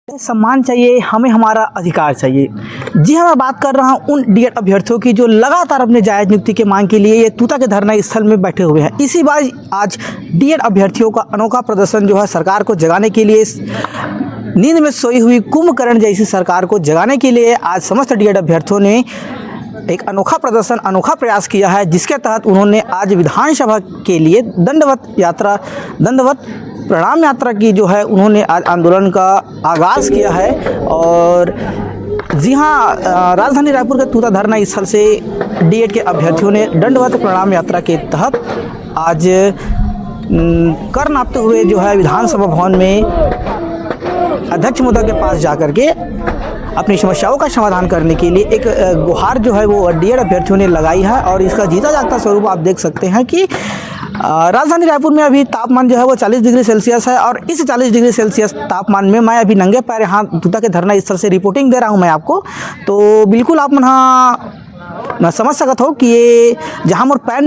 सम्मान चाहिए, हमें हमारा अधिकार चाहिए। जी हाँ, मैं बात कर रहा हूँ उन डीएड अभ्यर्थियों की जो लगातार अपने जायज़ नियुक्ति की मांग के लिए ये तूता के धरना स्थल में बैठे हुए हैं। इसी बार आज डीएड अभ्यर्थियों का अनोखा प्रदर्शन जो है सरकार को जगाने के लिए, नींद में सोई हुई कुंभकर्ण जैसी सरकार को जगाने के लिए आज समस्त डीएड अभ्यर्थियों ने एक अनोखा प्रदर्शन, अनोखा प्रयास किया है, जिसके तहत उन्होंने आज विधानसभा के लिए दंडवत प्रणाम यात्रा की जो है उन्होंने आज आंदोलन का आगाज़ किया है। और जी हाँ, राजधानी रायपुर के तूता धरना स्थल से डीएड के अभ्यर्थियों ने दंडवत प्रणाम यात्रा के तहत आज कर नापते हुए जो है विधानसभा भवन में अध्यक्ष महोदय के पास जाकर के अपनी समस्याओं का समाधान करने के लिए एक गुहार जो है वो डीएड अभ्यर्थियों ने लगाई है। और इसका जीता जागता स्वरूप आप देख सकते हैं कि राजधानी रायपुर में अभी तापमान जो है वो 40 डिग्री सेल्सियस है। और इस 40 डिग्री सेल्सियस तापमान में मैं अभी नंगे पैर यहाँ तूता के धरना स्थल से रिपोर्टिंग दे रहा हूँ मैं आपको। तो बिल्कुल आप मैं समझ सकता हूँ कि ये जहाँ मोर पैर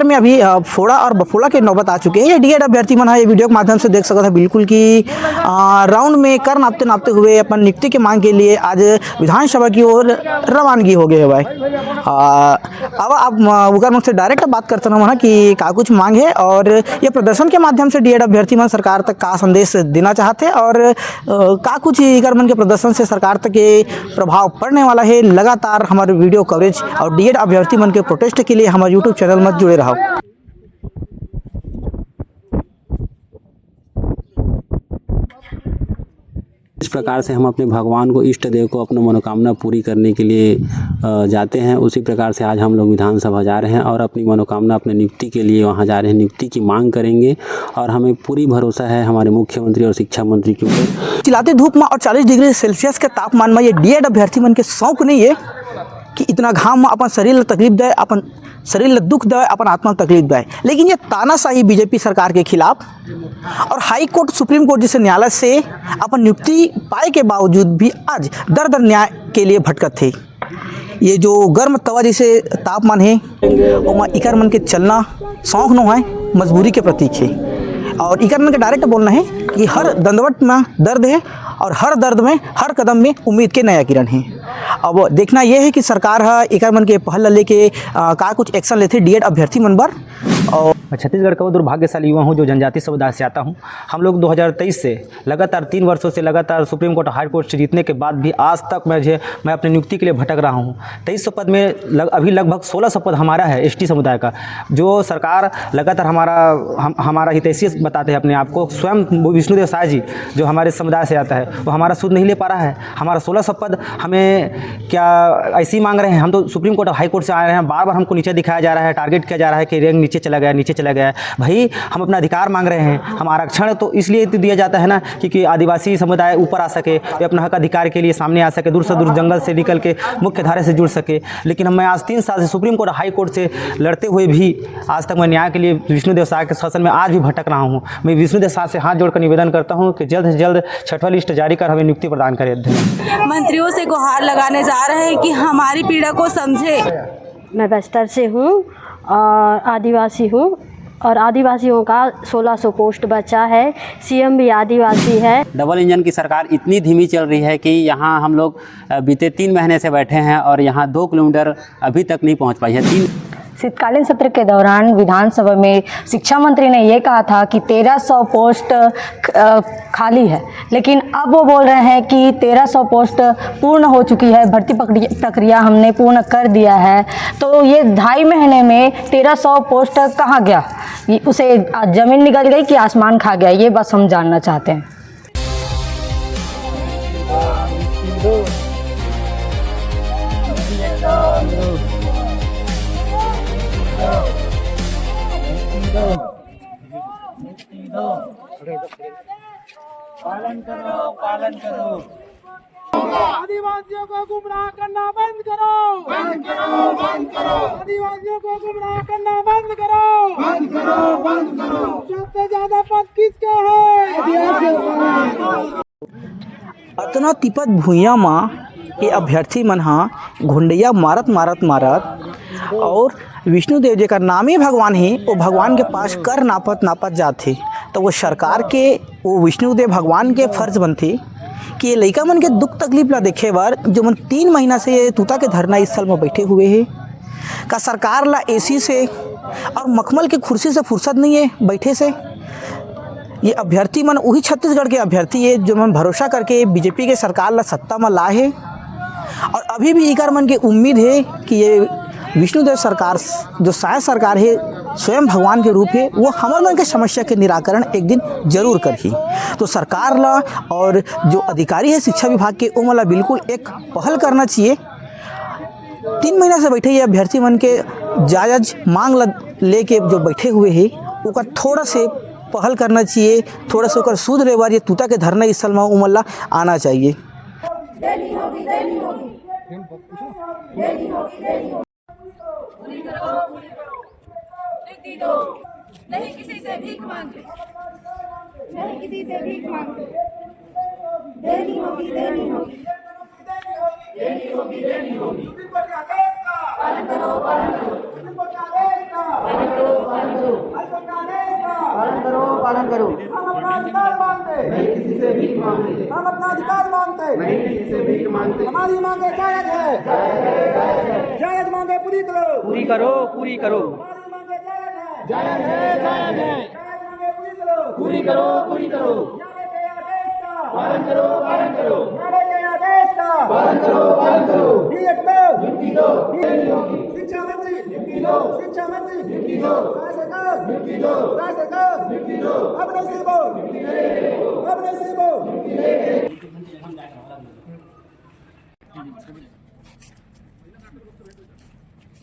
में अभी फोड़ा और बफोड़ा के नौबत आ चुके हैं। ये डीएड अभ्यर्थी मन है, ये वीडियो के माध्यम से देख सकता है बिल्कुल कि राउंड में कर नापते हुए अपन नियुक्ति की मांग के लिए आज विधानसभा की ओर रवानगी हो गए हैं भाई। अब आप उनका मुझसे डायरेक्ट बात करते ना कि का कुछ मांग है और ये प्रदर्शन के माध्यम से डीएड अभ्यर्थी मन सरकार तक का संदेश देना चाहते हैं और का कुछ इकर मन के प्रदर्शन से सरकार तक के प्रभाव पड़ने वाला है। लगातार हमारे वीडियो कवरेज और डीएड अभ्यर्थी मन के प्रोटेस्ट के लिए हमारे यूट्यूब चैनल में जुड़े रहो। इस प्रकार से हम अपने भगवान को, इष्ट देव को अपनी मनोकामना पूरी करने के लिए जाते हैं, उसी प्रकार से आज हम लोग विधानसभा जा रहे हैं और अपनी मनोकामना, अपने नियुक्ति के लिए वहां जा रहे हैं, नियुक्ति की मांग करेंगे। और हमें पूरी भरोसा है हमारे मुख्यमंत्री और शिक्षा मंत्री के ऊपर। चिल्लाते धूप में और 40 डिग्री सेल्सियस के तापमान में ये डीएड अभ्यर्थी मन के शौक नहीं है कि इतना घाम में अपन शरीर तकलीफ दे, अपन शरीर दुख दे, अपन आत्मा तकलीफ दे। लेकिन ये तानाशाही बीजेपी सरकार के खिलाफ और हाई कोर्ट, सुप्रीम कोर्ट जैसे न्यायालय से अपन नियुक्ति पाए के बावजूद भी आज दर दर न्याय के लिए भटकत थे। ये जो गर्म तवा जैसे तापमान है वो इकर मन के चलना शौक न है, मजबूरी के प्रतीक है। और इकर मन के डायरेक्ट बोलना है कि हर दंडवत में दर्द है और हर दर्द में, हर कदम में उम्मीद के नया किरण है। अब देखना यह है कि सरकार इकर मन के पहल लेके का कुछ एक्शन लेते डीएड अभ्यर्थी मन पर। और मैं छत्तीसगढ़ का वो दुर्भाग्यशाली युवा हूँ जो जनजाति समुदाय से आता हूँ। हम लोग 2023 से लगातार 3 वर्षों से लगातार सुप्रीम कोर्ट, हाई कोर्ट से जीतने के बाद भी आज तक मैं अपनी नियुक्ति के लिए भटक रहा हूँ। 2300 पद में अभी लगभग 1600 पद हमारा है एसटी समुदाय का, जो सरकार लगातार हमारा हितैषी बताते हैं अपने आप को। स्वयं विष्णुदेव साय जी जो हमारे समुदाय से आता है वो हमारा सूद नहीं ले पा रहा है। हमारा 1600 पद हमें क्या ऐसे ही मांग रहे हैं। हम तो सुप्रीम कोर्ट, हाई कोर्ट से आ रहे हैं, बार बार हमको नीचे दिखाया जा रहा है, टारगेट किया जा रहा है कि रैंक नीचे चला गया। भाई हम अपना अधिकार मांग रहे हैं। हम आरक्षण तो इसलिए दिया जाता है ना क्योंकि आदिवासी समुदाय ऊपर आ सके, वे अपना हक अधिकार के लिए सामने आ सके, दूर से दूर जंगल से निकल के मुख्य धारा से जुड़ सके। लेकिन मैं आज 3 साल से सुप्रीम कोर्ट, हाई कोर्ट से लड़ते हुए भी आज तक मैं न्याय के लिए विष्णुदेव साय के शासन में आज भी भटक रहा हूँ। मैं विष्णुदेव साय से हाथ जोड़कर निवेदन करता हूँ कि जल्द से जल्द 6वां लिस्ट जारी कर हमें नियुक्ति प्रदान करें। मंत्रियों से गुहार लगाने जा रहे हैं कि हमारी पीड़ा को समझे। मैं बस्तर से हूँ और आदिवासी हूँ और आदिवासियों का 1600 पोस्ट बचा है। सीएम भी आदिवासी है। डबल इंजन की सरकार इतनी धीमी चल रही है कि यहाँ हम लोग बीते 3 महीने से बैठे हैं और यहाँ 2 किलोमीटर अभी तक नहीं पहुँच पाई है। शीतकालीन सत्र के दौरान विधानसभा में शिक्षा मंत्री ने ये कहा था कि 1300 पोस्ट खाली है, लेकिन अब वो बोल रहे हैं कि 1300 पोस्ट पूर्ण हो चुकी है, भर्ती प्रक्रिया हमने पूर्ण कर दिया है। तो ये 2.5 महीने में 1300 पोस्ट कहाँ गया? उसे ज़मीन निकल गई कि आसमान खा गया? ये बस हम जानना चाहते हैं। पालन करो। आदिवासियों को गुमराह करना बंद करो। आदिवासियों को गुमराह करना बंद करो। सबसे ज्यादा पद किसका है? अतना तिपत भूइया माँ ये अभ्यर्थी मन घुंडिया मारत और विष्णुदेव जी का नाम ही भगवान है, वो भगवान के पास कर नापत जाते, तो वो सरकार के वो विष्णुदेव भगवान के फर्ज बनते कि ये लड़का मन के दुख तकलीफ ला देखे बार जो मन 3 महीना से ये तूता के धरना स्थल में बैठे हुए हैं। का सरकार ला एसी से और मखमल के कुर्सी से फुर्सत नहीं है बैठे से। ये अभ्यर्थी मन वही छत्तीसगढ़ के अभ्यर्थी है जो मन भरोसा करके बीजेपी के सरकार ला सत्ता में ला है, और अभी भी इकर मन के उम्मीद है कि ये विष्णुदेव सरकार जो शायद सरकार है स्वयं भगवान के रूप है, वो हमारे मन के समस्या के निराकरण एक दिन जरूर करही। तो सरकार ला और जो अधिकारी है शिक्षा विभाग के वो मला बिल्कुल एक पहल करना चाहिए। 3 महीना से बैठे ये अभ्यर्थी मन के जायज मांग लेके जो बैठे हुए हैं उसका थोड़ा से पहल करना चाहिए, थोड़ा सा सूद लेवार ये तूता के धरना स्थल में उमल्ला आना चाहिए। नहीं किसी से भीख मांगे, नहीं किसी से भीख मांगे, देनी होगी, देनी होगी, देनी होगी, देनी होगी। पालन करो, पालन करो, पालन करो, पालन करो, पालन करो। हम अपना अधिकार मांगते, नहीं किसी से भीख मांगते। हम अपना अधिकार मांगते, नहीं किसी से भीख मांगते। हमारी मांगे जायज है, जायज मांगे पूरी करो, पूरी करो, पूरी करो। हमारी मांगे जायज है, जायज है, जायज मांगे पूरी करो, पूरी करो। न्याय के आदेश का पालन करो, पालन करो। न्याय के आदेश का पालन करो, पालन करो। नियत नियुक्ति दो, शिक्षा मंत्री नियुक्ति दो, शिक्षा मंत्री नियुक्ति दो, शासक नियुक्ति दो, शासक नियुक्ति दो। अब नहीं बोल, अब नहीं बोल।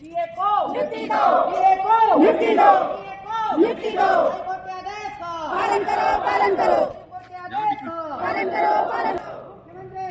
ये को नियुक्ति दो, ये को नियुक्ति दो, नियुक्ति दो। पालन करो, पालन करो, पालन करो, पालन करो।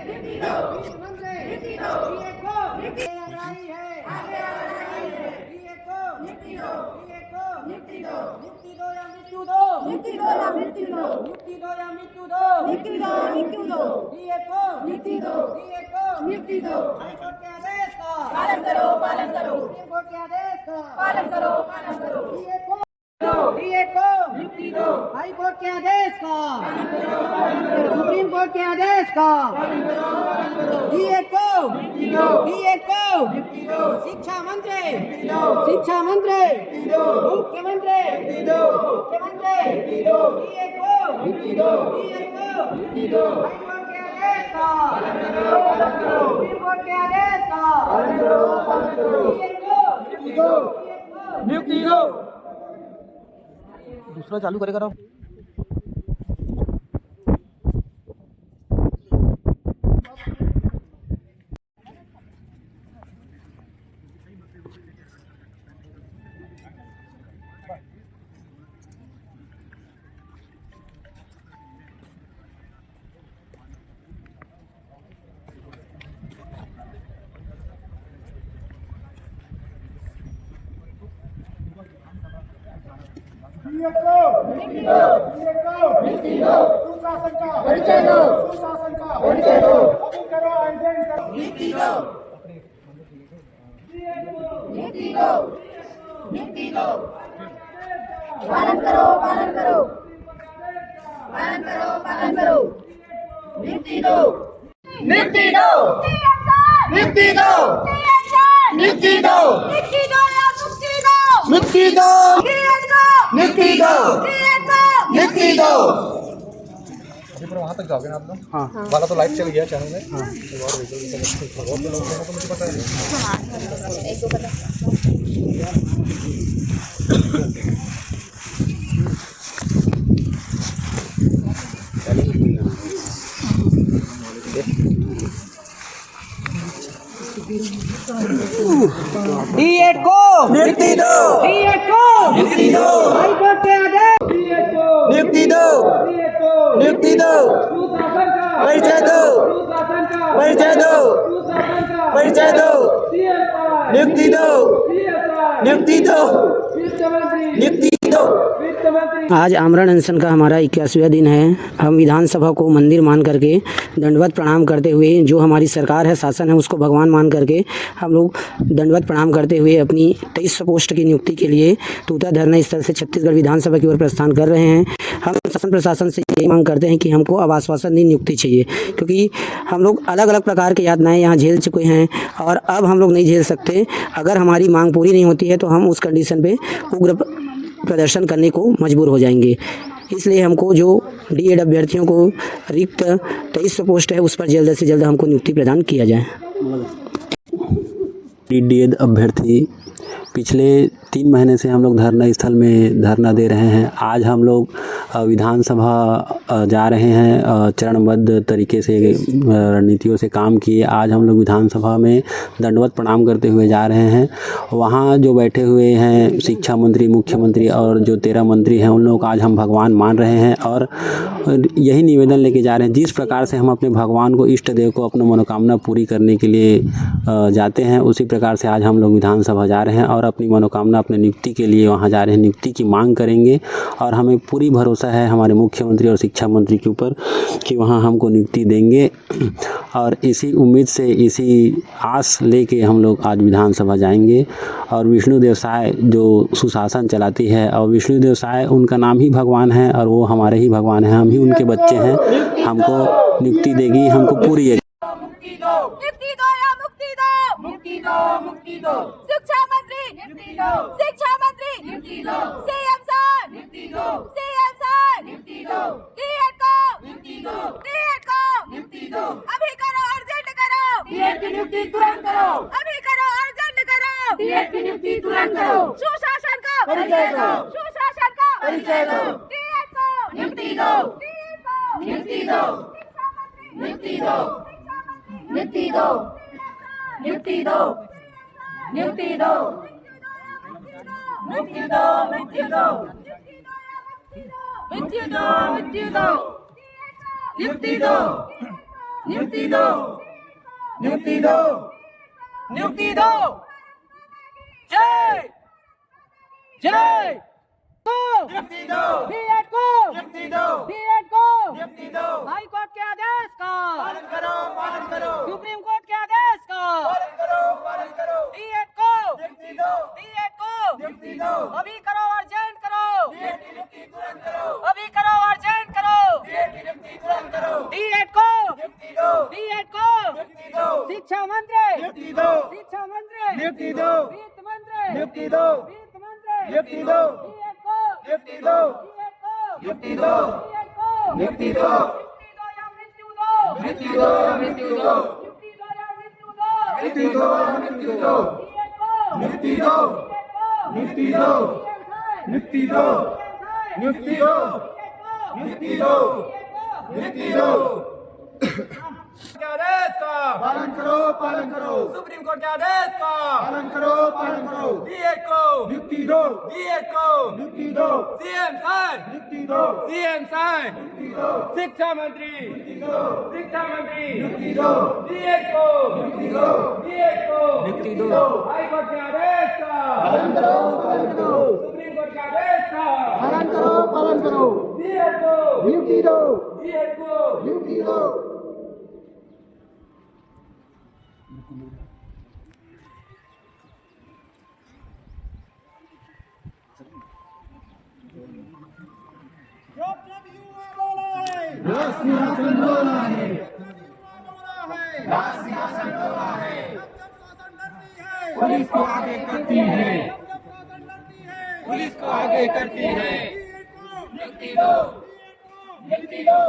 नियुक्ति दो, नियुक्ति दो, ये को नियुक्ति आ रही है, आगे आ रही है। ये को नियुक्ति दो, ये को नियुक्ति दो, नियुक्ति दो या मृत्यु दो, नियुक्ति दो या मृत्यु दो, नियुक्ति दो या मृत्यु दो, नियुक्ति दो, मृत्यु दो। ये को नियुक्ति दो, ये को नियुक्ति दो। हाईकोर्ट के आदेश का पालन करो, पालन करो। सुप्रीम कोर्ट के आदेश का पालन करो, पालन करो। ये को नियुक्ति दो, हाई कोर्ट के आदेश का, सुप्रीम कोर्ट के आदेश का, डीए को, शिक्षा मंत्री, शिक्षा मंत्री, मुख्यमंत्री, मुख्यमंत्री, डीए को, हाई कोर्ट के आदेश का, सुप्रीम कोर्ट के आदेश का, डीए को, नियुक्ति दो। दूसरा चालू करेगा राव। सुशासन का परिचय दो, सुशासन का परिचय दो। अभी करो, आंदोलन करो। नियुक्ति दो, नियुक्ति दो, नियुक्ति दो। पालन करो, पालन करो, पालन करो, पालन करो। नियुक्ति दो, नियुक्ति दो, नियुक्ति दो, नियुक्ति दो, नियुक्ति दो, नियुक्ति दो, नियुक्ति दो। वहाँ तक जाओगे ना आप लोग? हाँ, वाला तो लाइव चल गया चैनल में। हाँ, एक और बहुत लोग हैं तो मुझे पता है। एक दो पता। डीएड को नियुक्ति दो, डीएड को नियुक्ति दो, हाई कोर्ट के आदेश नियुक्ति दो, नियुक्ति दो, परिचय दो, परिचय दो, परिचय दो, नियुक्ति दो, नियुक्ति दो, नियुक्ति दो। वित्त मंत्री आज आमरण अनशन का हमारा 81वां दिन है। हम विधानसभा को मंदिर मान करके दंडवत प्रणाम करते हुए, जो हमारी सरकार है, शासन है, उसको भगवान मान करके हम लोग दंडवत प्रणाम करते हुए अपनी 2300 पोस्ट की नियुक्ति के लिए तूता धरना स्थल से छत्तीसगढ़ विधानसभा की ओर प्रस्थान कर रहे हैं। हम शासन प्रशासन से यही मांग करते हैं कि हमको अब आश्वासन दी नियुक्ति चाहिए, क्योंकि हम लोग अलग अलग प्रकार की यातनाएँ यहाँ झेल चुके हैं और अब हम लोग नहीं झेल सकते। अगर हमारी मांग पूरी नहीं होती है तो हम उस कंडीशन पे उग्र प्रदर्शन करने को मजबूर हो जाएंगे। इसलिए हमको जो डीएड अभ्यर्थियों को रिक्त 2300 पोस्ट है उस पर जल्द से जल्द हमको नियुक्ति प्रदान किया जाए। डीएड अभ्यर्थी पिछले 3 महीने से हम लोग धरना स्थल में धरना दे रहे हैं। आज हम लोग विधानसभा जा रहे हैं, चरणबद्ध तरीके से रणनीतियों से काम किए। आज हम लोग विधानसभा में दंडवत प्रणाम करते हुए जा रहे हैं। वहाँ जो बैठे हुए हैं शिक्षा मंत्री, मुख्यमंत्री और जो 13 मंत्री हैं, उन लोगों को आज हम भगवान मान रहे हैं और यही निवेदन लेके जा रहे हैं। जिस प्रकार से हम अपने भगवान को, इष्ट देव को अपनी मनोकामना पूरी करने के लिए जाते हैं, उसी प्रकार से आज हम लोग विधानसभा जा रहे हैं और अपनी मनोकामना, अपने नियुक्ति के लिए वहाँ जा रहे हैं। नियुक्ति की मांग करेंगे और हमें पूरी भरोसा है हमारे मुख्यमंत्री और शिक्षा मंत्री के ऊपर कि वहाँ हमको नियुक्ति देंगे। और इसी उम्मीद से, इसी आस लेके हम लोग आज विधानसभा जाएंगे। और विष्णु देव साय जो सुशासन चलाती है, और विष्णु देव साय उनका नाम ही भगवान है और वो हमारे ही भगवान हैं, हम ही उनके बच्चे हैं। हमको नियुक्ति देगी, हमको पूरी मुक्ति दो या मुक्ति दो, मुक्ति दो, मुक्ति दो। शिक्षा मंत्री मुक्ति दो, शिक्षा मंत्री मुक्ति दो, सीएम साहब मुक्ति दो, सीएम साहब मुक्ति दो, डीएड को मुक्ति दो, डीएड को मुक्ति दो। अभी करो, अर्जेंट करो, डीएड की नियुक्ति तुरंत करो, अभी करो, अर्जेंट करो, डीएड की नियुक्ति तुरंत करो। सुशासन का परिचय दो, सुशासन का परिचय दो, डीएड को नियुक्ति दो, डीएड को नियुक्ति दो, शिक्षा मंत्री नियुक्ति दो, नियुक्ति दो, नियुक्ति दो, नियुक्ति दो, नियुक्ति दो, नियुक्ति दो, नियुक्ति दो, नियुक्ति दो, नियुक्ति दो, नियुक्ति दो, नियुक्ति दो, नियुक्ति दो। जय जय नियुक्ति दो, डीएड को नियुक्ति दो, डीएड को नियुक्ति दो। हाई कोर्ट के आदेश का पालन करो, पालन करो। सुप्रीम कोर्ट के आदेश का पालन करो, पालन करो। डीएड को नियुक्ति दो, डीएड को नियुक्ति दो। अभी करो, अर्जेंट करो, डीएड की नियुक्ति तुरंत करो, अभी करो, अर्जेंट करो, डीएड की नियुक्ति तुरंत करो। डीएड को नियुक्ति दो, डीएड को नियुक्ति दो। शिक्षा मंत्री नियुक्ति दो, शिक्षा मंत्री नियुक्ति दो, वित्त मंत्री नियुक्ति दो, वित्त मंत्री नियुक्ति दो, नियुक्ति दो, नियुक्ति दो, नियुक्ति दो, नियुक्ति दो, मृत्यु दो, नियुक्ति दो, मृत्यु दो, नियुक्ति दो, नियुक्ति दो, नियुक्ति दो, नियुक्ति दो, नियुक्ति दो, नियुक्ति दो। के आदेश का पालन करो, पालन करो। सुप्रीम कोर्ट के आदेश का पालन करो, पालन करो। डीएड को नियुक्ति दो, डीएड को नियुक्ति दो। सीएम साहब नियुक्ति दो, सीएम साहब नियुक्ति दो। शिक्षा मंत्री नियुक्ति दो, शिक्षा मंत्री नियुक्ति दो। डीएड को नियुक्ति दो, डीएड को नियुक्ति दो। हाई कोर्ट के आदेश का पालन करो, पालन करो। सुप्रीम कोर्ट के आदेश का पालन करो, पालन करो। डीएड को नियुक्ति दो, डीएड को नियुक्ति दो। सिंहासन डोला है, सिंहासन डोला है। पुलिस को आगे करती है, पुलिस को आगे करती है। नियुक्ति दो, नियुक्ति दो।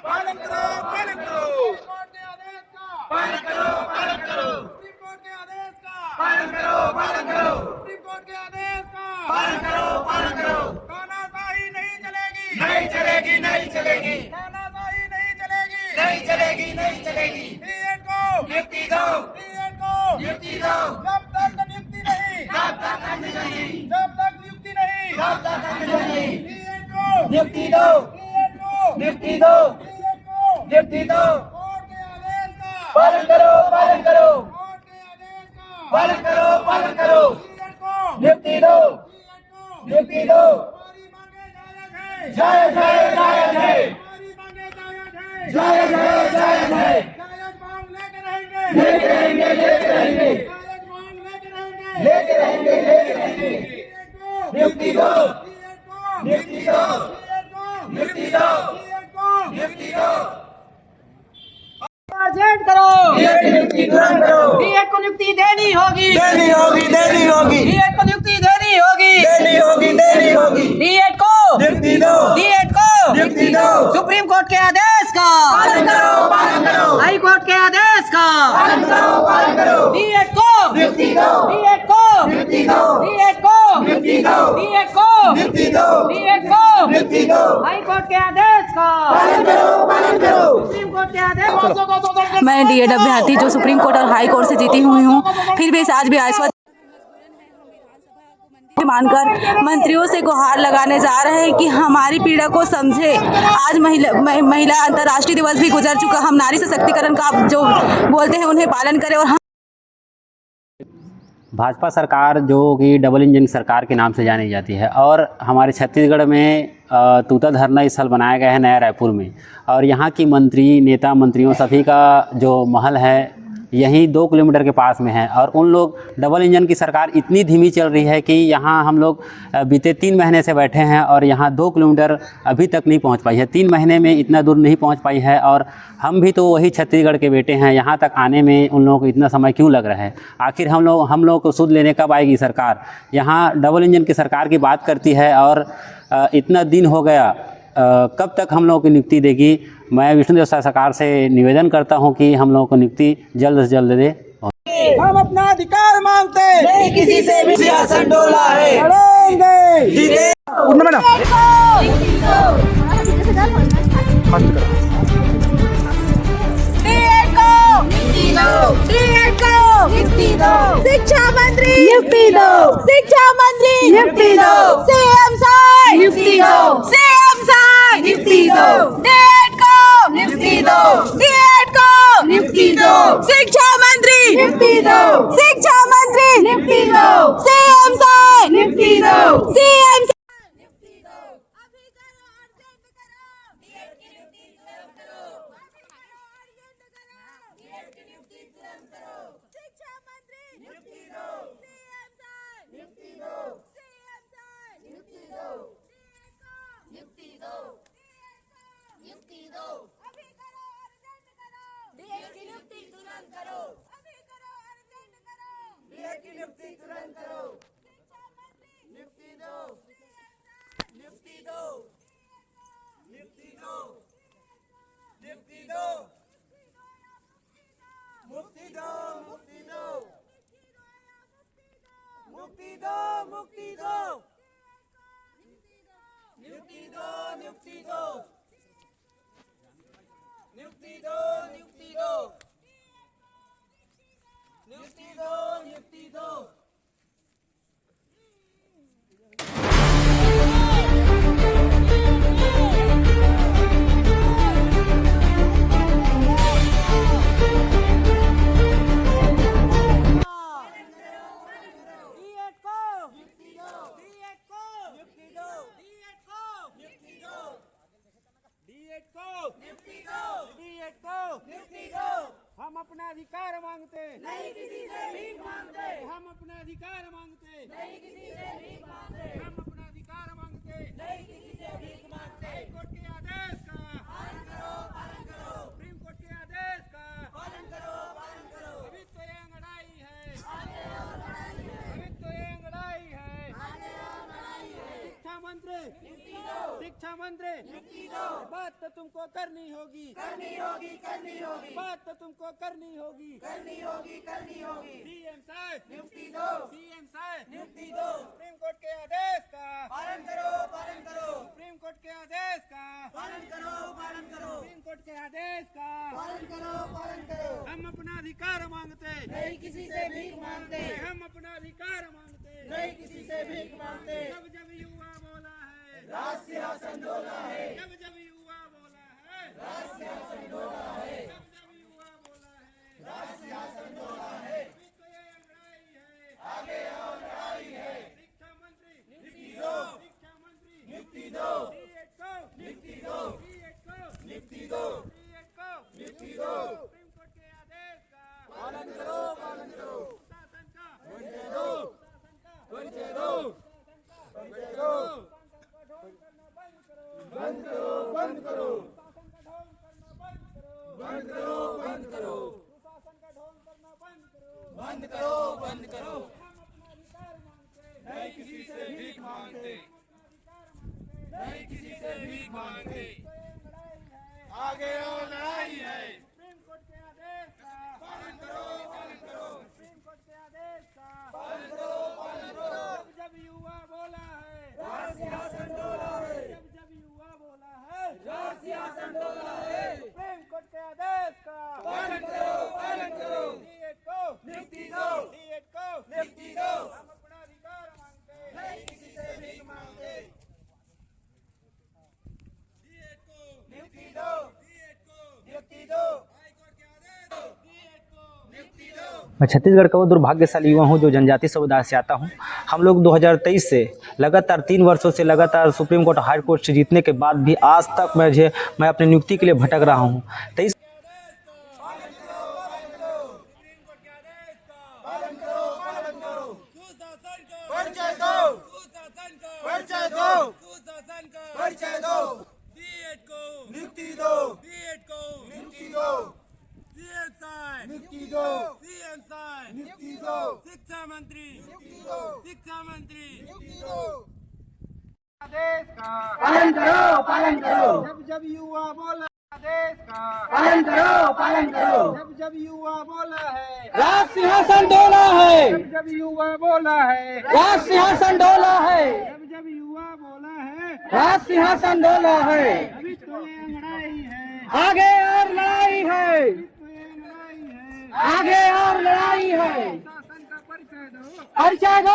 पालन करो, पालन करो। पालन करो, पालन करो। सुप्रीम कोर्ट के आदेश का पालन करो, पालन करो। सुप्रीम कोर्ट के आदेश का पालन करो, पालन करो। तानाशाही नहीं चलेगी, नहीं चलेगी, नहीं चलेगी। तानाशाही नहीं चलेगी, नहीं चलेगी, नहीं चलेगी। डीएड को नियुक्ति दो, डीएड को नियुक्ति दो। जब तक नियुक्ति नहीं, जब तक नहीं, जब तक नियुक्ति नहीं, जब तक नहीं। डीएड को नियुक्ति दो, डीएड को नियुक्ति दो, डीएड को नियुक्ति दो। कोर्ट के आदेश का पालन करो, पालन करो। कोर्ट के आदेश का पालन करो, पालन करो। डीएड को नियुक्ति दो, डीएड को नियुक्ति नियुक्ति दो। हमारी मांगे जायज है, जायज है। हमारी मांगे जायज है, जायज है। जायज मांग लेके रहेंगे, लेके रहेंगे, लेके रहेंगे। जायज मांग लेके रहेंगे, लेके रहेंगे, लेके रहेंगे। नियुक्ति दो, नियुक्ति दो, नियुक्ति दो, नियुक्ति दो। अर्जेंट करो, नियुक्ति तुरंत करो। बीएड को नियुक्ति देनी होगी, देनी होगी, देनी होगी, बीएड को नियुक्ति देनी होगी, देनी होगी, देनी होगी। बीएड को नियुक्ति दो, बीएड को नियुक्ति दो। सुप्रीम कोर्ट के आदेश का पालन करो, पालन करो। हाई कोर्ट के आदेश का पालन करो, पालन करो। बीएड को नियुक्ति दो, बीएड को नियुक्ति दो, बीएड को नियुक्ति दो, बीएड को नियुक्ति दो, बीएड को नियुक्ति दो। हाई कोर्ट के आदेश का पालन करो, पालन करो। सुप्रीम कोर्ट के आदेश। मैं डीएड अभ्यर्थी जो सुप्रीम कोर्ट और हाई कोर्ट से जीती हुई हूँ, फिर भी आज भी आश्वस्त मानकर मंत्रियों से गुहार लगाने जा रहे हैं कि हमारी पीड़ा को समझे। आज महिला अंतर्राष्ट्रीय दिवस भी गुजर चुका, हम नारी सशक्तिकरण का जो बोलते हैं उन्हें पालन करें। और हम भाजपा सरकार जो कि डबल इंजन सरकार के नाम से जानी जाती है, और हमारे छत्तीसगढ़ में तूता धरना स्थल बनाया गया है नया रायपुर में, और यहाँ की मंत्री नेता मंत्रियों सभी का जो महल है यहीं 2 किलोमीटर के पास में है। और उन लोग डबल इंजन की सरकार इतनी धीमी चल रही है कि यहाँ हम लोग बीते 3 महीने से बैठे हैं और यहाँ 2 किलोमीटर अभी तक नहीं पहुँच पाई है। 3 महीने में इतना दूर नहीं पहुँच पाई है, और हम भी तो वही छत्तीसगढ़ के बेटे हैं। यहाँ तक आने में उन लोगों को इतना समय क्यों लग रहा है? आखिर हम लोग को सुध लेने कब आएगी सरकार? यहाँ डबल इंजन की सरकार की बात करती है, और इतना दिन हो गया, कब तक हम लोगों की नियुक्ति देगी? मैं विष्णुदेव सरकार से निवेदन करता हूं कि हम लोगों को नियुक्ति जल्द से जल्द दे। हम अपना अधिकार मांगते नहीं, किसी से भी सियासत डोला है, लड़ेंगे, जीते। शिक्षा मंत्री नियुक्ति दो, शिक्षा मंत्री नियुक्ति दो, सीएम साहब नियुक्ति दो, सीएम साहब नियुक्ति दो, डीएड को नियुक्ति दो, डीएड को नियुक्ति दो, शिक्षा मंत्री नियुक्ति दो, शिक्षा मंत्री नियुक्ति दो, सीएम साहब नियुक्ति दो, सीएम नियुक्ति दो। अभी करो, अर्जेंट करो, डीएड की नियुक्ति तुरंत करो, अभी करो, अर्जेंट करो, डीएड की नियुक्ति तुरंत करो, शिक्षा मंत्री नियुक्ति दो, सीएम साहब नियुक्ति दो, सीएम साहब नियुक्ति दो, नियुक्ति दो, नियुक्ति दो। अभी करो, अर्जेंट करो, डीएड की नियुक्ति तुरंत करो, अभी करो, अर्जेंट करो, डीएड की नियुक्ति तुरंत करो, शिक्षा मंत्री नियुक्ति दो, नियुक्ति दो, नियुक्ति दो, नियुक्ति दो, मुक्ति दो, मुक्ति दो, मुक्ति दो, मुक्ति दो, नियुक्ति दो, नियुक्ति दो, नियुक्ति दो, नियुक्ति दो, नियुक्ति दो, नियुक्ति दो। हम अपना अधिकार मांगते नहीं, किसी से भीख मांगते। हम अपना अधिकार मांगते नहीं, किसी से भीख मांगते। हम अपना अधिकार मांगते नहीं, किसी से भीख मांगते। हाई कोर्ट के आदेश का पालन करो, पालन करो। सुप्रीम कोर्ट के आदेश का पालन करो, पालन करो। अभी तो ये लड़ाई है, आगे और लड़ाई है। अभी तो ये लड़ाई है, आगे और लड़ाई है। शिक्षा मंत्री नियुक्ति दो, शिक्षा मंत्री नियुक्ति दो। बात तो तुमको करनी होगी, करनी होगी, करनी होगी। बात तो तुमको करनी होगी, करनी होगी, करनी होगी। सीएम साहब नियुक्ति दो, सीएम साहब नियुक्ति दो। सुप्रीम कोर्ट के आदेश का पालन करो, पालन करो। सुप्रीम कोर्ट के आदेश का पालन करो, पालन करो। सुप्रीम कोर्ट के आदेश का पालन करो, पालन करो। हम अपना अधिकार मांगते नहीं, किसी से भीख मांगते। हम अपना अधिकार मांगते नहीं, किसी से भीख मांगते। जब जब युवा बोला है, राज सिंहासन डोला है। जब जब युवा बोला है, राज सिंहासन डोला है। जब जब युवा बोला है, राज सिंहासन डोला है। अभी तो ये लड़ाई है, आगे और लड़ाई है। शिक्षा मंत्री नियुक्ति दो, बंद करो, बंद करो। नहीं किसी से भीख मांगते, नहीं किसी से भीख मांगते। आगे और लड़ाई है। सुप्रीम कोर्ट के आदेश का पालन करो, पालन करो। सुप्रीम कोर्ट के आदेश का पालन करो, पालन करो। जब युवा बोला है, सियासत डोला है। जब युवा बोला है, सियासत डोला है। सुप्रीम कोर्ट के आदेश का पालन करो, पालन करो। डीएड को नियुक्ति दो, डीएड को नियुक्ति दो। हम अपना अधिकार मांगते, नहीं किसी से भीख मांगते। डीएड को नियुक्ति दो, डीएड को नियुक्ति दो। हाई कोर्ट के आदेश दो, डीएड को नियुक्ति दो। मैं छत्तीसगढ़ का वो दुर्भाग्यशाली युवा हूँ जो जनजाति समुदाय से आता हूँ। हम लोग 2023 से लगातार 3 वर्षों से लगातार सुप्रीम कोर्ट हाई कोर्ट से जीतने के बाद भी आज तक मैं अपनी नियुक्ति के लिए भटक रहा हूँ। 23 शिक्षा मंत्री, शिक्षा मंत्री आदेश का पालन करो, पालन करो। जब युवा बोला आदेश का पालन करो, पालन करो। जब युवा बोला है, राज सिंहासन डोला है, जब युवा बोला है, राज सिंहासन डोला है, जब युवा बोला है, राज सिंहासन डोला है। अभी तो ये लड़ाई है, आगे और लड़ाई है, तो ये लड़ाई है। आगे और लड़ाई है। शासन का परिचय दो, परिचय दो,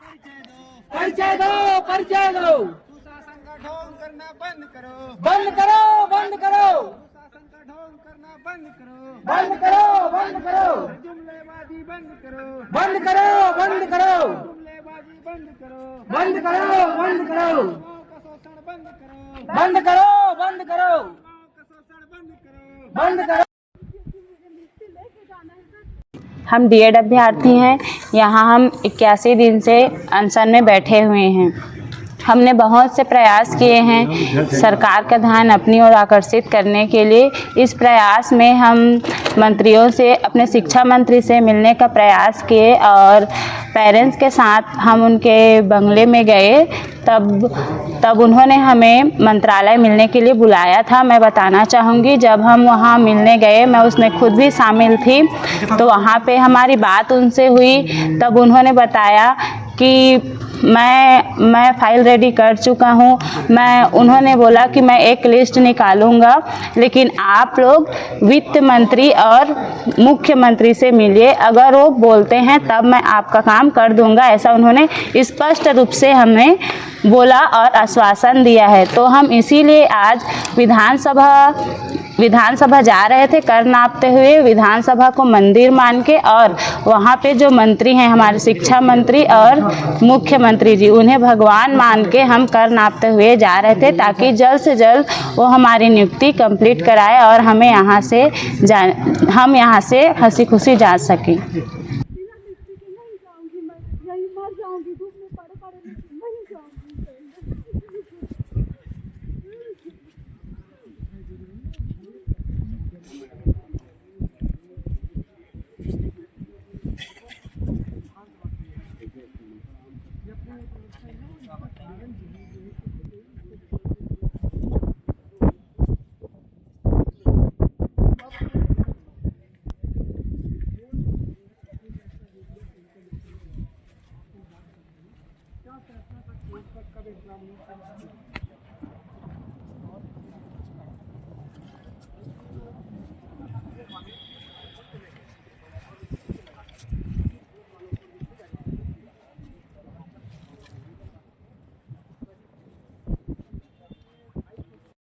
परिचय दो, परिचय दो, परिचय दो। सुशासन का ढोंग करना बंद करो, बंद करो, बंद करो, सुशासन का ढोंग करना बंद करो, बंद करो, बंद करो, जुमलेबाजी बंद करो, बंद करो, बंद करो, जुमलेबाजी बंद करो, बंद करो, बंद करो, गाँव का शोषण बंद करो, बंद करो, बंद करो, गाँव का शोषण बंद करो। बंद करो। हम डीएड अभ्यर्थी हैं। यहाँ हम 81 दिन से अनशन में बैठे हुए हैं। हमने बहुत से प्रयास किए हैं सरकार का ध्यान अपनी ओर आकर्षित करने के लिए। इस प्रयास में हम मंत्रियों से, अपने शिक्षा मंत्री से मिलने का प्रयास किए और पेरेंट्स के साथ हम उनके बंगले में गए। तब उन्होंने हमें मंत्रालय मिलने के लिए बुलाया था। मैं बताना चाहूँगी, जब हम वहाँ मिलने गए, मैं उसमें खुद भी शामिल थी, तो वहाँ पे हमारी बात उनसे हुई। तब उन्होंने बताया कि मैं फ़ाइल रेडी कर चुका हूँ। उन्होंने बोला कि मैं एक लिस्ट निकालूंगा, लेकिन आप लोग वित्त मंत्री और मुख्यमंत्री से मिलिए, अगर वो बोलते हैं तब मैं आपका काम कर दूंगा। ऐसा उन्होंने स्पष्ट रूप से हमें बोला और आश्वासन दिया है। तो हम इसीलिए आज विधानसभा जा रहे थे, कर नापते हुए विधानसभा को मंदिर मान के, और वहाँ पे जो मंत्री हैं हमारे शिक्षा मंत्री और मुख्यमंत्री जी, उन्हें भगवान मान के हम कर नापते हुए जा रहे थे, ताकि जल्द से जल्द वो हमारी नियुक्ति कंप्लीट कराए और हम यहाँ से हंसी खुशी जा सकें।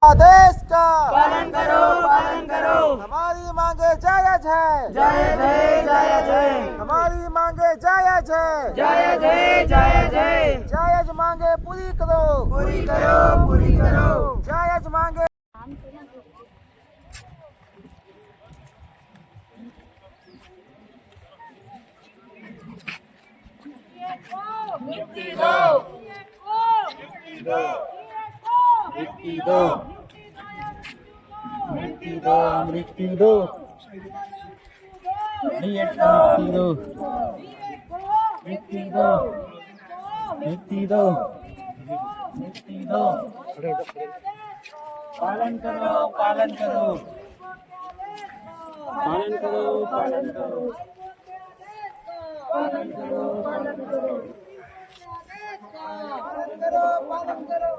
आदेश का पालन करो, पालन करो। हमारी मांगे जायज है, जायज है, जायज है। हमारी मांगे जायज है, जायज है, जायज है। जायज मांगे पूरी करो, पूरी करो, पूरी करो। जायज मांगे नियुक्ति दो, मृत्यु दो, मृत्यु दो, मृत्यु दो। पालन करो पालन करो पालन करो पालन करो पालन करो पालन करो पालन करो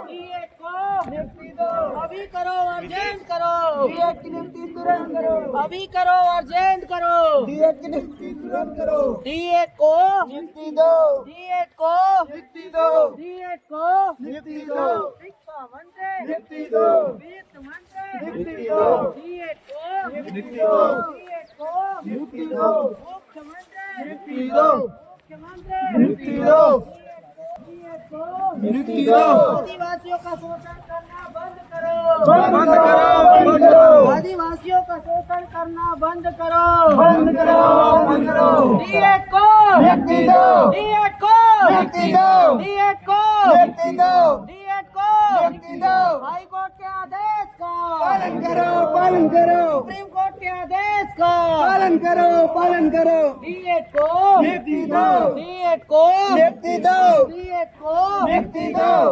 नियुक्ति दो अभी करो अर्जेंट करो नियुक्ति तुरंत करो अभी करो अर्जेंट करो नियुक्ति तुरंत करो डीए को नियुक्ति दो डीए को नियुक्ति दो डीए को नियुक्ति दो शिक्षा मंत्री नियुक्ति दो वित्त मंत्री नियुक्ति दो डीए को नियुक्ति दो डीए को नियुक्ति दो मुख्यमंत्री नियुक्ति दो मुख्यमंत्री नियुक्ति दो नियुक्ति दो आदिवासियों का शोषण करना बंद करो बंद करो बंद करो आदिवासियों का शोषण करना बंद करो बंद करो बंद करो डीए को नियुक्ति दो डीए को नियुक्ति दो डीए को नियुक्ति दो डीए को नियुक्ति दो हाई कोर्ट के आदेश का पालन करो सुप्रीम कोर्ट के आदेश का पालन करो डीए को नियुक्ति दो डीए को नियुक्ति दो डीए को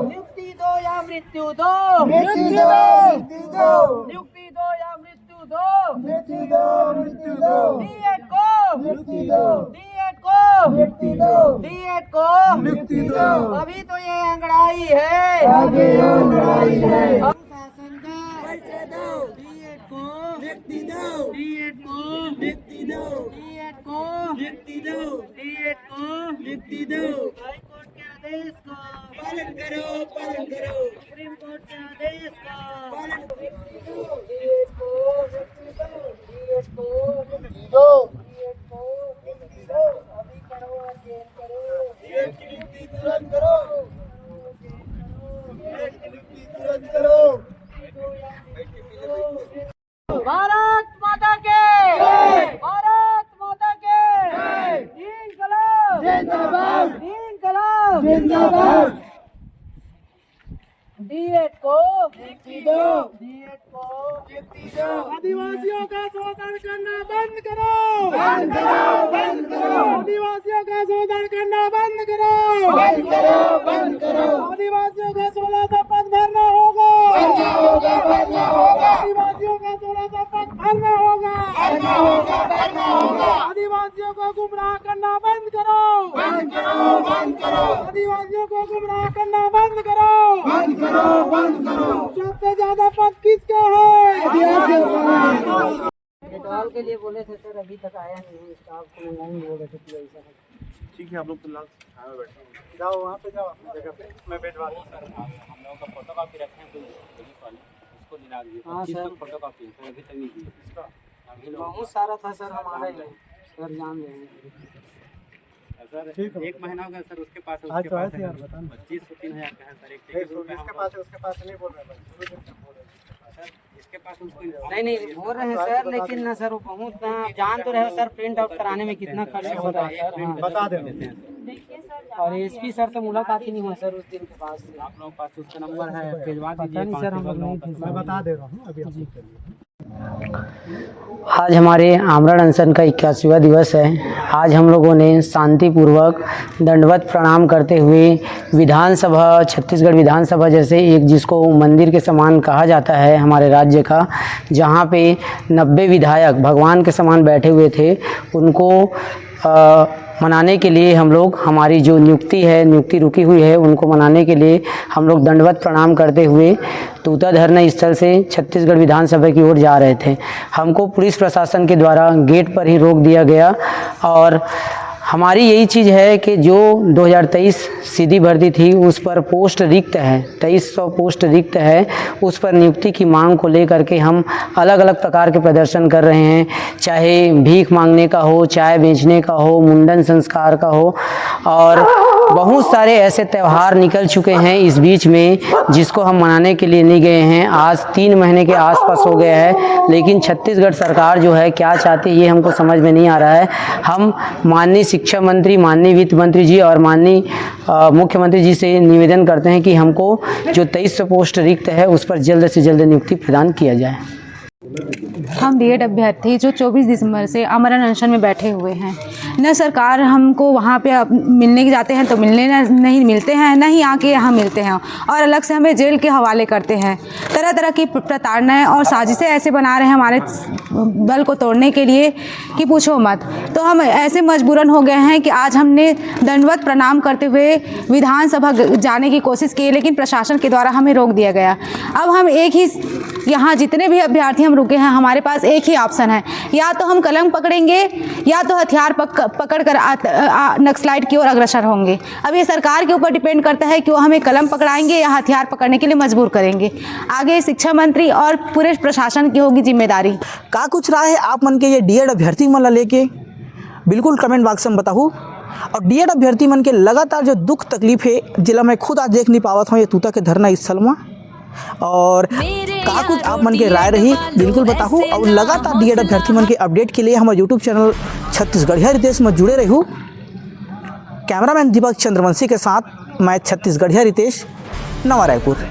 नियुक्ति दो या मृत्यु दो नियुक्ति दो नियुक्ति दो या मृत्यु दो नियुक्ति दो डीएड को नियुक्ति दो डीएड को नियुक्ति दो डीएड को नियुक्ति दो अभी तो ये अंगड़ाई है आगे अंगड़ाई है शासन का परिचय दो डीएड को नियुक्ति दो डीएड को नियुक्ति दो डीएड को नियुक्ति दो डीएड को नियुक्ति दो हाई कोर्ट के आदेश का पालन करो सुप्रीम कोर्ट के आदेश का पालन करो डीएड को नियुक्ति दो डीएड को नियुक्ति दो डीएड को नियुक्ति दो अभी करो अर्जेंट करो डीएड की नियुक्ति तुरंत करो डीएड की नियुक्ति तुरंत करो भारत माता के भारत माता के इंकलाब जिंदाबाद इंकलाब जिंदाबाद डीएड को नियुक्ति दो डीएड को नियुक्ति दो आदिवासियों का शोषण करना बंद करो आदिवासियों का शोषण करना बंद करो आदिवासियों का 1600 पद भरना होगा आदिवासियों का 1600 पद भरना होगा आदिवासियों को गुमराह करना बंद करो आदिवासियों को गुमराह करना बंद करो सबसे ज्यादा पद किसका है पेट्रोल के लिए बोले थे सर, अभी तक आया नहीं है स्टाफ को नहीं बोल रहे थे ऐसा। ठीक है, आप लोग फिलहाल छाया बैठे जाओ, वहाँ पे जाओ अपनी जगह पे, मैं बैठवा दूँ सर। हम लोगों का फोटो कॉपी रखे हैं उसको दिला दीजिए। हाँ सर, फोटो कॉपी अभी तक नहीं दिए इसका, बहुत सारा था सर हमारा ही सर, जान रहे हैं सर। एक महीना हो गया सर, उसके पास आज तो आए थे यार, बता 25-3000 का है सर। एक इसके पास है, उसके पास नहीं बोल रहे सर, इसके पास उसको नहीं बोल रहे हैं सर, लेकिन ना सर वो बहुत जान तो रहे सर, प्रिंट आउट कराने में कितना खर्च होता है सर। बता देते हैं। और एसपी सर से मुलाकात ही नहीं हुआ सर उस दिन के बाद से। आप लोगों के पास उसका नंबर है, भिजवा दीजिए सर। हम लोग नहीं, मैं बता दे रहा हूँ अभी आप। आज हमारे आमरण अनशन का 81वां दिवस है। आज हम लोगों ने शांतिपूर्वक दंडवत प्रणाम करते हुए विधानसभा, छत्तीसगढ़ विधानसभा जैसे एक जिसको मंदिर के समान कहा जाता है हमारे राज्य का, जहाँ पे 90 विधायक भगवान के समान बैठे हुए थे, उनको मनाने के लिए हम लोग, हमारी जो नियुक्ति रुकी हुई है, उनको मनाने के लिए हम लोग दंडवत प्रणाम करते हुए तूता धरना स्थल से छत्तीसगढ़ विधानसभा की ओर जा रहे थे। हमको पुलिस प्रशासन के द्वारा गेट पर ही रोक दिया गया और हमारी यही चीज़ है कि जो 2023 सीधी भर्ती थी उस पर पोस्ट रिक्त है, 2300 पोस्ट रिक्त है, उस पर नियुक्ति की मांग को लेकर के हम अलग अलग प्रकार के प्रदर्शन कर रहे हैं। चाहे भीख मांगने का हो, चाय बेचने का हो, मुंडन संस्कार का हो, और बहुत सारे ऐसे त्यौहार निकल चुके हैं इस बीच में जिसको हम मनाने के लिए नहीं गए हैं। आज 3 महीने के आसपास हो गया है, लेकिन छत्तीसगढ़ सरकार जो है क्या चाहती है ये हमको समझ में नहीं आ रहा है। हम माननीय शिक्षा मंत्री, माननीय वित्त मंत्री जी और माननीय मुख्यमंत्री जी से निवेदन करते हैं कि हमको जो 2300 पोस्ट रिक्त है उस पर जल्द से जल्द नियुक्ति प्रदान किया जाए। हम डीएड अभ्यर्थी जो 24 दिसंबर से आमरण अनशन में बैठे हुए हैं, न सरकार हमको वहाँ पे मिलने जाते हैं तो नहीं मिलते हैं, न ही आके यहाँ मिलते हैं और अलग से हमें जेल के हवाले करते हैं। तरह तरह की प्रताड़नाएं और साजिशें ऐसे बना रहे हैं हमारे बल को तोड़ने के लिए कि पूछो मत। तो हम ऐसे मजबूरन हो गए हैं कि आज हमने दंडवत प्रणाम करते हुए विधानसभा जाने की कोशिश की, लेकिन प्रशासन के द्वारा हमें रोक दिया गया। अब हम एक ही यहाँ जितने भी अभ्यर्थी हम रुके हैं, हमारे पास एक ही ऑप्शन है, या तो हम कलम पकड़ेंगे या तो हथियार पकड़कर नक्सलाइट की ओर अग्रसर होंगे। अब ये सरकार के ऊपर डिपेंड करता है कि वो हमें कलम पकड़ाएंगे या हथियार पकड़ने के लिए मजबूर करेंगे। आगे शिक्षा मंत्री और पूरे प्रशासन की होगी जिम्मेदारी। का कुछ राय है आप मन के ये डीएड अभ्यर्थी मन ला लेके, बिल्कुल कमेंट बॉक्स में बताओ। और डीएड अभ्यर्थी मन के लगातार जो दुख तकलीफ है, जिला मैं खुद आज देख नहीं पावत हूँ ये तूता के धरना स्थल में, और का कुछ आप मन के राय रही बिल्कुल बताओ। और लगातार डीएड अभ्यर्थी मन के अपडेट के लिए हमारे यूट्यूब चैनल छत्तीसगढ़िया रितेश में जुड़े रहूँ। कैमरामैन दीपक चंद्रवंशी के साथ मैं छत्तीसगढ़िया रितेश, नवा रायपुर।